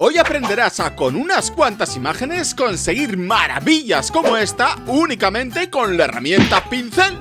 Hoy aprenderás a, con unas cuantas imágenes, conseguir maravillas como esta únicamente con la herramienta pincel.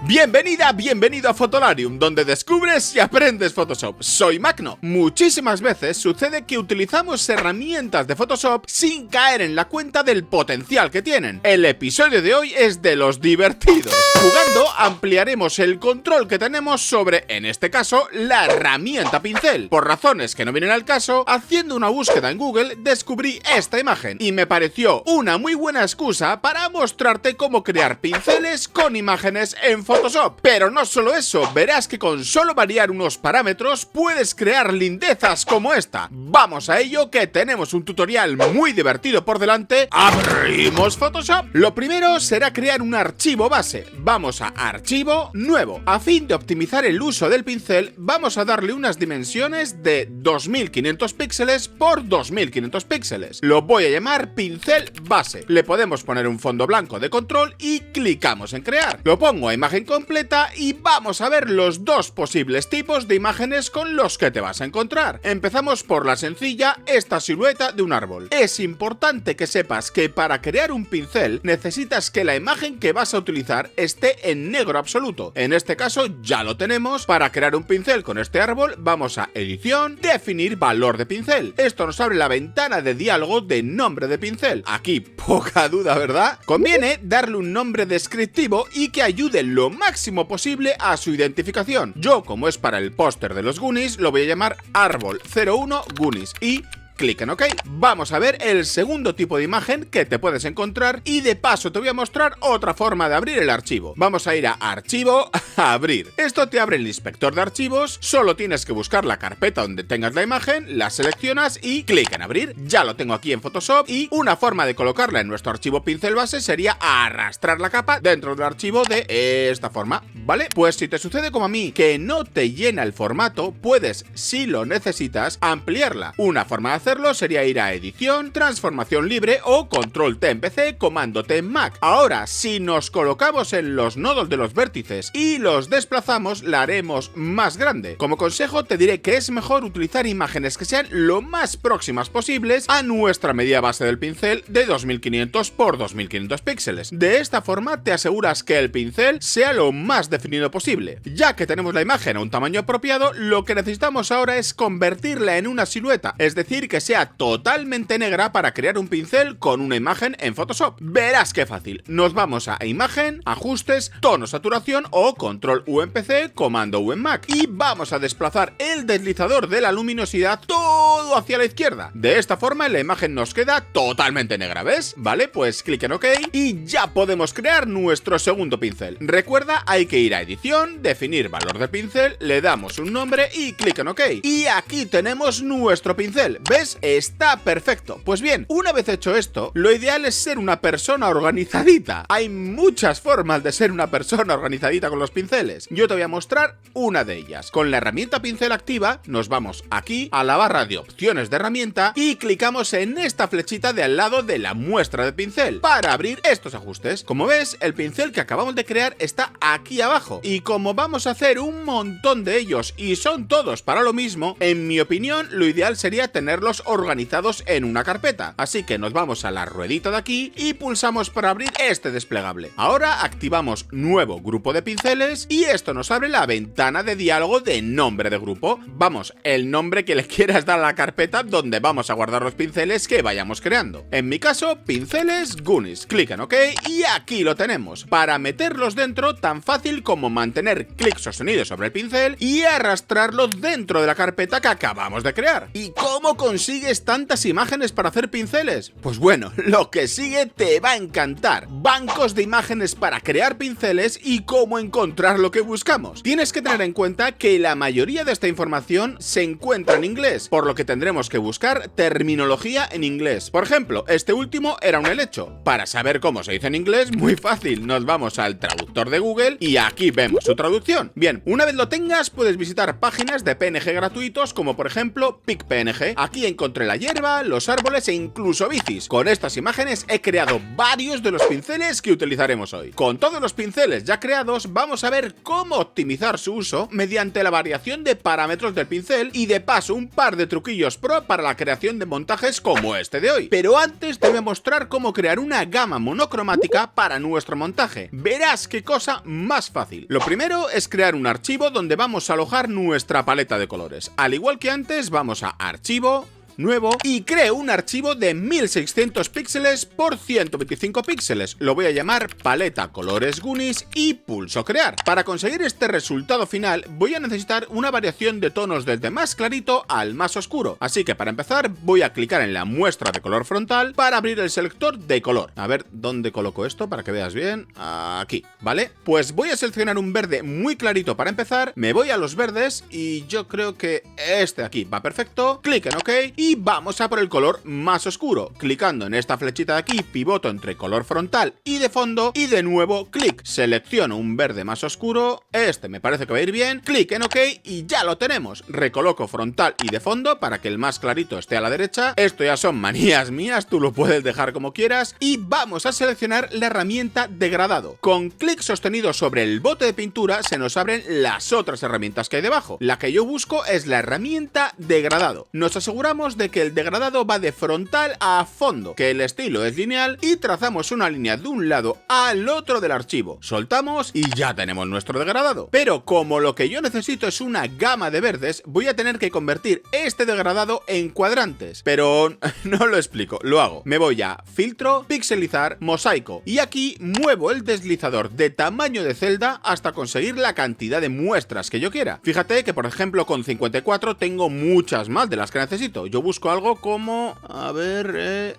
Bienvenida, bienvenido a Fotolarium, donde descubres y aprendes Photoshop. Soy Magno. Muchísimas veces sucede que utilizamos herramientas de Photoshop sin caer en la cuenta del potencial que tienen. El episodio de hoy es de los divertidos. Jugando ampliaremos el control que tenemos sobre, en este caso, la herramienta pincel. Por razones que no vienen al caso, haciendo una búsqueda en Google descubrí esta imagen y me pareció una muy buena excusa para mostrarte cómo crear pinceles con imágenes en Photoshop. Pero no solo eso, verás que con solo variar unos parámetros puedes crear lindezas como esta. Vamos a ello, que tenemos un tutorial muy divertido por delante. ¡Abrimos Photoshop! Lo primero será crear un archivo base. Vamos a Archivo, Nuevo. A fin de optimizar el uso del pincel, vamos a darle unas dimensiones de 2500 píxeles por 2500 píxeles. Lo voy a llamar Pincel Base. Le podemos poner un fondo blanco de control y clicamos en Crear. Lo pongo a imagen completa y vamos a ver los dos posibles tipos de imágenes con los que te vas a encontrar. Empezamos por la sencilla, esta silueta de un árbol. Es importante que sepas que para crear un pincel necesitas que la imagen que vas a utilizar esté en negro absoluto. En este caso ya lo tenemos. Para crear un pincel con este árbol vamos a Edición, Definir valor de pincel. Esto nos abre la ventana de diálogo de nombre de pincel. Aquí poca duda, ¿verdad? Conviene darle un nombre descriptivo y que ayude lo máximo posible a su identificación. Yo, como es para el póster de los Goonies, lo voy a llamar Árbol 01 Goonies y clic en OK. Vamos a ver el segundo tipo de imagen que te puedes encontrar y de paso te voy a mostrar otra forma de abrir el archivo. Vamos a ir a Archivo, a Abrir. Esto te abre el inspector de archivos, solo tienes que buscar la carpeta donde tengas la imagen, la seleccionas y clic en Abrir. Ya lo tengo aquí en Photoshop y una forma de colocarla en nuestro archivo pincel base sería arrastrar la capa dentro del archivo de esta forma, ¿vale? Pues si te sucede como a mí, que no te llena el formato, puedes, si lo necesitas, ampliarla. Una forma de hacerlo sería ir a Edición, Transformación Libre o Control T en PC, Comando T en Mac. Ahora, si nos colocamos en los nodos de los vértices y los desplazamos, la haremos más grande. Como consejo te diré que es mejor utilizar imágenes que sean lo más próximas posibles a nuestra medida base del pincel de 2500 por 2500 píxeles. De esta forma te aseguras que el pincel sea lo más definido posible. Ya que tenemos la imagen a un tamaño apropiado, lo que necesitamos ahora es convertirla en una silueta, es decir, que sea totalmente negra para crear un pincel con una imagen en Photoshop. Verás qué fácil. Nos vamos a Imagen, Ajustes, Tono, Saturación o Control U en PC, Comando U en Mac y vamos a desplazar el deslizador de la luminosidad todo hacia la izquierda. De esta forma la imagen nos queda totalmente negra, ¿ves? Vale, pues clic en OK y ya podemos crear nuestro segundo pincel. Recuerda, hay que ir a Edición, Definir valor de pincel, le damos un nombre y clic en OK. Y aquí tenemos nuestro pincel, ¿ves? Está perfecto. Pues bien, una vez hecho esto, lo ideal es ser una persona organizadita. Hay muchas formas de ser una persona organizadita con los pinceles. Yo te voy a mostrar una de ellas. Con la herramienta pincel activa, nos vamos aquí a la barra de opciones de herramienta y clicamos en esta flechita de al lado de la muestra de pincel para abrir estos ajustes. Como ves, el pincel que acabamos de crear está aquí abajo y como vamos a hacer un montón de ellos y son todos para lo mismo, en mi opinión, lo ideal sería tenerlos organizados en una carpeta. Así que nos vamos a la ruedita de aquí y pulsamos para abrir este desplegable. Ahora activamos Nuevo grupo de pinceles y esto nos abre la ventana de diálogo de nombre de grupo. Vamos, el nombre que le quieras dar a la carpeta donde vamos a guardar los pinceles que vayamos creando. En mi caso, Pinceles Goonies. Clic en OK y aquí lo tenemos. Para meterlos dentro, tan fácil como mantener clic sostenido sobre el pincel y arrastrarlo dentro de la carpeta que acabamos de crear. ¿Y cómo consigues tantas imágenes para hacer pinceles? Pues bueno, lo que sigue te va a encantar. Bancos de imágenes para crear pinceles y cómo encontrar lo que buscamos. Tienes que tener en cuenta que la mayoría de esta información se encuentra en inglés, por lo que tendremos que buscar terminología en inglés. Por ejemplo, este último era un helecho. Para saber cómo se dice en inglés, muy fácil, nos vamos al traductor de Google y aquí vemos su traducción. Bien, una vez lo tengas, puedes visitar páginas de PNG gratuitos como por ejemplo PicPNG. Aquí encontré la hierba, los árboles e incluso bicis. Con estas imágenes he creado varios de los pinceles que utilizaremos hoy. Con todos los pinceles ya creados, vamos a ver cómo optimizar su uso mediante la variación de parámetros del pincel y de paso un par de truquillos pro para la creación de montajes como este de hoy. Pero antes te voy a mostrar cómo crear una gama monocromática para nuestro montaje. Verás qué cosa más fácil. Lo primero es crear un archivo donde vamos a alojar nuestra paleta de colores. Al igual que antes, vamos a Archivo, Nuevo y creo un archivo de 1600 píxeles por 125 píxeles. Lo voy a llamar paleta colores Goonies y pulso crear. Para conseguir este resultado final voy a necesitar una variación de tonos desde más clarito al más oscuro. Así que para empezar voy a clicar en la muestra de color frontal para abrir el selector de color. A ver dónde coloco esto para que veas bien. Aquí, ¿vale? Pues voy a seleccionar un verde muy clarito para empezar. Me voy a los verdes y yo creo que este de aquí va perfecto. Clic en OK y vamos a por el color más oscuro. Clicando en esta flechita de aquí, pivoto entre color frontal y de fondo y de nuevo clic. Selecciono un verde más oscuro, este me parece que va a ir bien, clic en OK y ya lo tenemos. Recoloco frontal y de fondo para que el más clarito esté a la derecha. Esto ya son manías mías, tú lo puedes dejar como quieras. Y vamos a seleccionar la herramienta degradado. Con clic sostenido sobre el bote de pintura se nos abren las otras herramientas que hay debajo. La que yo busco es la herramienta degradado. Nos aseguramos de que el degradado va de frontal a fondo, que el estilo es lineal y trazamos una línea de un lado al otro del archivo. Soltamos y ya tenemos nuestro degradado. Pero como lo que yo necesito es una gama de verdes, voy a tener que convertir este degradado en cuadrantes. Pero no lo explico, lo hago. Me voy a Filtro, Pixelizar, Mosaico y aquí muevo el deslizador de tamaño de celda hasta conseguir la cantidad de muestras que yo quiera. Fíjate que por ejemplo con 54 tengo muchas más de las que necesito. Yo busco algo como, a ver,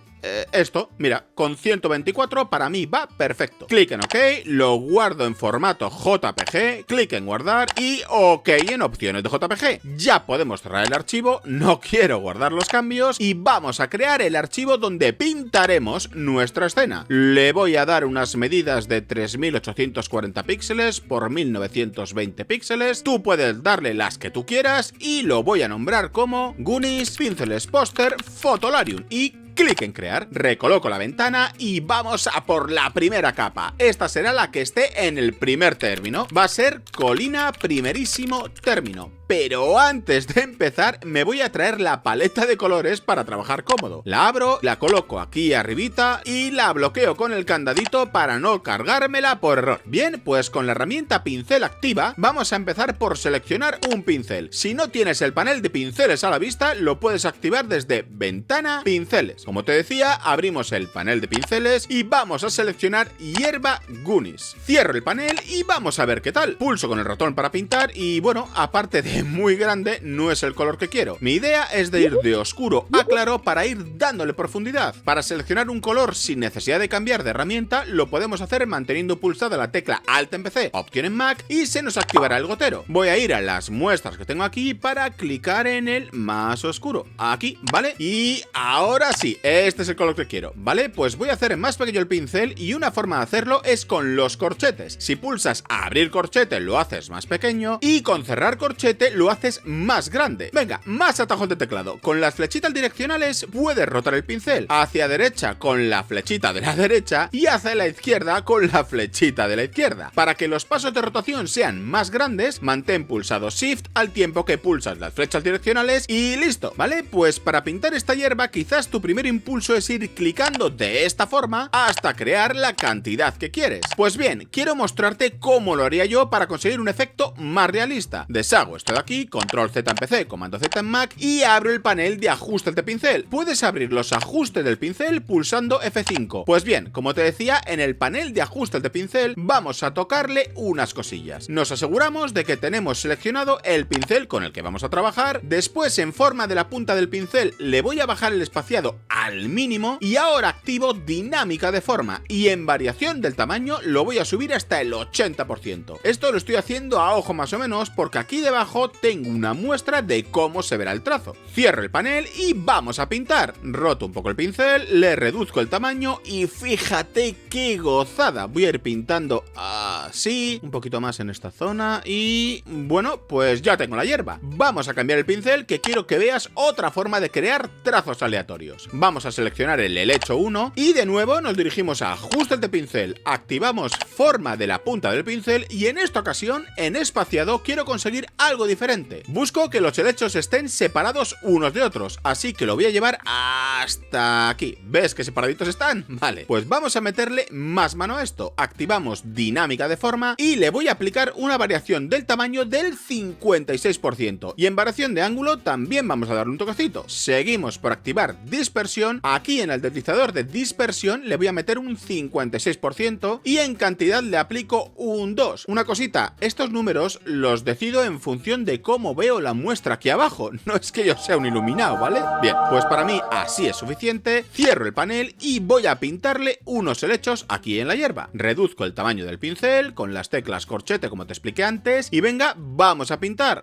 esto, mira, con 124 para mí va perfecto. Clic en OK, lo guardo en formato JPG, clic en guardar y OK en opciones de JPG. Ya podemos cerrar el archivo, no quiero guardar los cambios y vamos a crear el archivo donde pintaremos nuestra escena. Le voy a dar unas medidas de 3840 píxeles por 1920 píxeles. Tú puedes darle las que tú quieras y lo voy a nombrar como Goonies Pinceles Póster Fotolarium y clic en crear, recoloco la ventana y vamos a por la primera capa. Esta será la que esté en el primer término. Va a ser colina primerísimo término. Pero antes de empezar me voy a traer la paleta de colores para trabajar cómodo. La abro, la coloco aquí arribita y la bloqueo con el candadito para no cargármela por error. Bien, pues con la herramienta pincel activa vamos a empezar por seleccionar un pincel. Si no tienes el panel de pinceles a la vista, lo puedes activar desde Ventana, Pinceles. Como te decía, abrimos el panel de pinceles y vamos a seleccionar Hierba Goonies. Cierro el panel y vamos a ver qué tal. Pulso con el ratón para pintar y bueno, aparte de muy grande, no es el color que quiero. Mi idea es de ir de oscuro a claro para ir dándole profundidad. Para seleccionar un color sin necesidad de cambiar de herramienta, lo podemos hacer manteniendo pulsada la tecla Alt en PC, Opción en Mac y se nos activará el gotero. Voy a ir a las muestras que tengo aquí para clicar en el más oscuro. Aquí, ¿vale? Y ahora sí, este es el color que quiero, ¿vale? Pues voy a hacer más pequeño el pincel y una forma de hacerlo es con los corchetes. Si pulsas a abrir corchete lo haces más pequeño y con cerrar corchete lo haces más grande. Venga, más atajos de teclado. Con las flechitas direccionales puedes rotar el pincel hacia derecha con la flechita de la derecha y hacia la izquierda con la flechita de la izquierda. Para que los pasos de rotación sean más grandes, mantén pulsado Shift al tiempo que pulsas las flechas direccionales y listo, ¿vale? Pues para pintar esta hierba quizás tu primer impulso es ir clicando de esta forma hasta crear la cantidad que quieres. Pues bien, quiero mostrarte cómo lo haría yo para conseguir un efecto más realista. Deshago esto de aquí, Control Z en PC, Comando Z en Mac y abro el panel de ajustes de pincel. Puedes abrir los ajustes del pincel pulsando F5. Pues bien, como te decía, en el panel de ajustes de pincel vamos a tocarle unas cosillas. Nos aseguramos de que tenemos seleccionado el pincel con el que vamos a trabajar. Después, en forma de la punta del pincel, le voy a bajar el espaciado al mínimo y ahora activo dinámica de forma y en variación del tamaño lo voy a subir hasta el 80%. Esto lo estoy haciendo a ojo más o menos porque aquí debajo abajo tengo una muestra de cómo se verá el trazo. Cierro el panel y vamos a pintar. Roto un poco el pincel, le reduzco el tamaño y fíjate qué gozada. Voy a ir pintando así, un poquito más en esta zona y bueno, pues ya tengo la hierba. Vamos a cambiar el pincel, que quiero que veas otra forma de crear trazos aleatorios. Vamos a seleccionar el helecho 1 y de nuevo nos dirigimos a ajustes de pincel, activamos forma de la punta del pincel y en esta ocasión en espaciado quiero conseguir algo diferente. Busco que los helechos estén separados unos de otros, así que lo voy a llevar hasta aquí. ¿Ves que separaditos están? Vale, pues vamos a meterle más mano a esto. Activamos dinámica de forma y le voy a aplicar una variación del tamaño del 56%. Y en variación de ángulo también vamos a darle un toquecito. Seguimos por activar dispersión. Aquí en el deslizador de dispersión le voy a meter un 56% y en cantidad le aplico un 2. Una cosita, estos números los decido en función de cómo veo la muestra aquí abajo. No es que yo sea un iluminado, ¿vale? Bien, pues para mí así es suficiente. Cierro el panel y voy a pintarle unos helechos aquí en la hierba. Reduzco el tamaño del pincel con las teclas corchete como te expliqué antes y venga, vamos a pintar.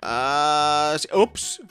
Ups.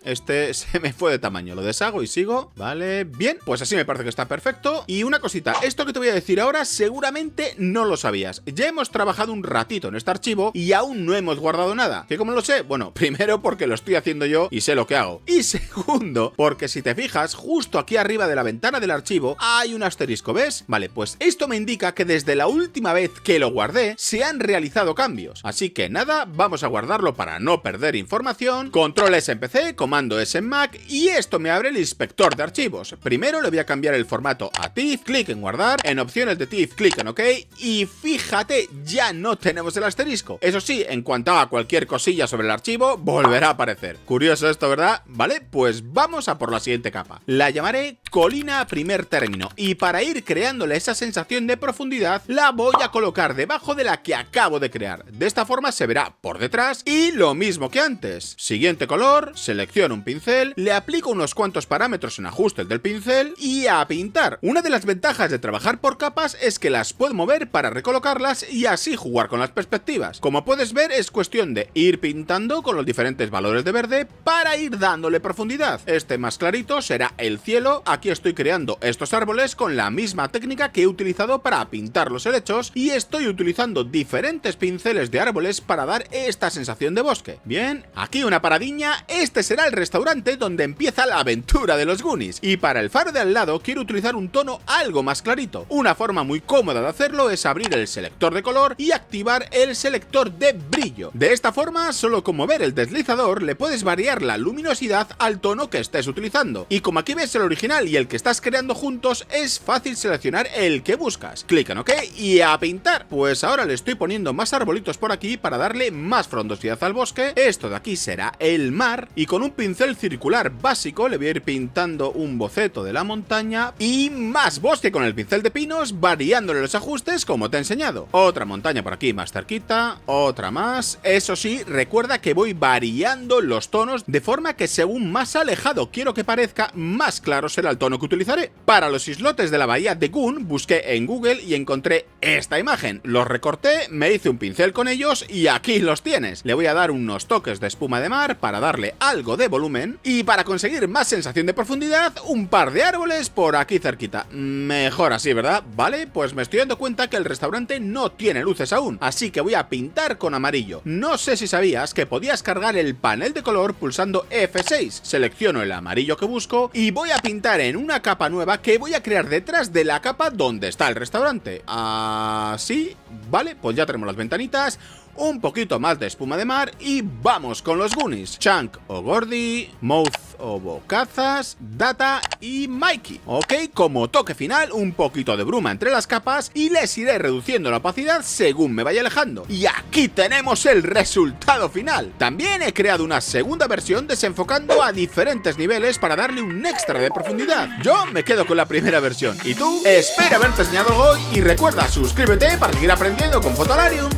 Este se me fue de tamaño, lo deshago y sigo. Vale, bien, pues así me parece que está perfecto. Y una cosita, esto que te voy a decir ahora seguramente no lo sabías. Ya hemos trabajado un ratito en este archivo y aún no hemos guardado nada. ¿Que cómo lo sé? Bueno, primero porque lo estoy haciendo yo y sé lo que hago. Y segundo, porque si te fijas, justo aquí arriba de la ventana del archivo hay un asterisco, ¿ves? Vale, pues esto me indica que desde la última vez que lo guardé se han realizado cambios. Así que nada, vamos a guardarlo para no perder información. Control S en PC, comando S en Mac y esto me abre el inspector de archivos. Primero le voy a cambiar el formato a TIFF, clic en guardar, en opciones de TIFF, clic en OK y fíjate, ya no tenemos el asterisco. Eso sí, en cuanto haga cualquier cosilla sobre el archivo, volverá a aparecer. Curioso esto, ¿verdad? Vale, pues vamos a por la siguiente capa. La llamaré colina primer término y para ir creándole esa sensación de profundidad, la voy a colocar debajo de la que acabo de crear. De esta forma se verá por detrás y lo mismo que antes. Siguiente color, selecciono un pincel, le aplico unos cuantos parámetros en ajustes del pincel y a pintar. Una de las ventajas de trabajar por capas es que las puedo mover para recolocarlas y así jugar con las perspectivas. Como puedes ver, es cuestión de ir pintando con los diferentes valores de verde para ir dándole profundidad. Este más clarito será el cielo. Aquí estoy creando estos árboles con la misma técnica que he utilizado para pintar los helechos y estoy utilizando diferentes pinceles de árboles para dar esta sensación de bosque. Bien, aquí una paradiña. Este será el restaurante donde empieza la aventura de los Goonies. Y para el faro de al lado quiero utilizar un tono algo más clarito. Una forma muy cómoda de hacerlo es abrir el selector de color y activar el selector de brillo. De esta forma, solo con mover el deslizador le puedes variar la luminosidad al tono que estés utilizando. Y como aquí ves el original y el que estás creando juntos, es fácil seleccionar el que buscas. Clic en OK y a pintar. Pues ahora le estoy poniendo más arbolitos por aquí para darle más frondosidad al bosque. Esto de aquí será el mar y con un pincel circular básico le voy a ir pintando un boceto de la montaña y más bosque con el pincel de pinos, variándole los ajustes como te he enseñado. Otra montaña por aquí más cerquita, otra más. Eso sí, recuerda que voy variando los tonos de forma que según más alejado quiero que parezca, más claro será el tono que utilizaré. Para los islotes de la bahía de Goon busqué en Google y encontré esta imagen. Los recorté, me hice un pincel con ellos y aquí los tienes. Le voy a dar unos toques de espuma de mar para darle algo de volumen y para conseguir más sensación de profundidad, un par de árboles por aquí cerquita. Mejor así, ¿verdad? Vale, pues me estoy dando cuenta que el restaurante no tiene luces aún, así que voy a pintar con amarillo. No sé si sabías que podías cargar el panel de color pulsando F6. Selecciono el amarillo que busco y voy a pintar en una capa nueva que voy a crear detrás de la capa donde está el restaurante. Así, vale, pues ya tenemos las ventanitas, un poquito más de espuma de mar y vamos con los Goonies. Chunk o Gordy, Mouth o Bocazas, Data y Mikey. Ok, como toque final, un poquito de bruma entre las capas y les iré reduciendo la opacidad según me vaya alejando. Y aquí tenemos el resultado final. También he creado una segunda versión desenfocando a diferentes niveles para darle un extra de profundidad. Yo me quedo con la primera versión. ¿Y tú? Espero haberte enseñado algo hoy y recuerda, suscríbete para seguir aprendiendo con Fotolarium.